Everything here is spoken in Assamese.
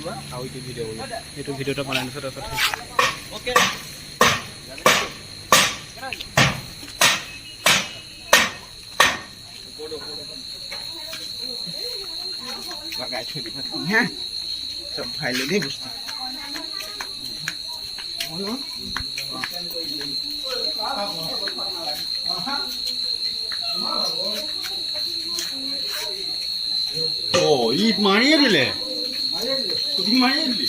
লোৱা আৰু এইটো ভিডিঅ' কৰিবা এইটো ভিডিঅ'টা বনাই দিছোঁ তাৰপিছত অ'কে লগাই থৈ দিবা হা চব ভাই লৈ দেই বস্তু ও ঈদ মারিয়ে দিলে শুটিং মারিয়ে দিলি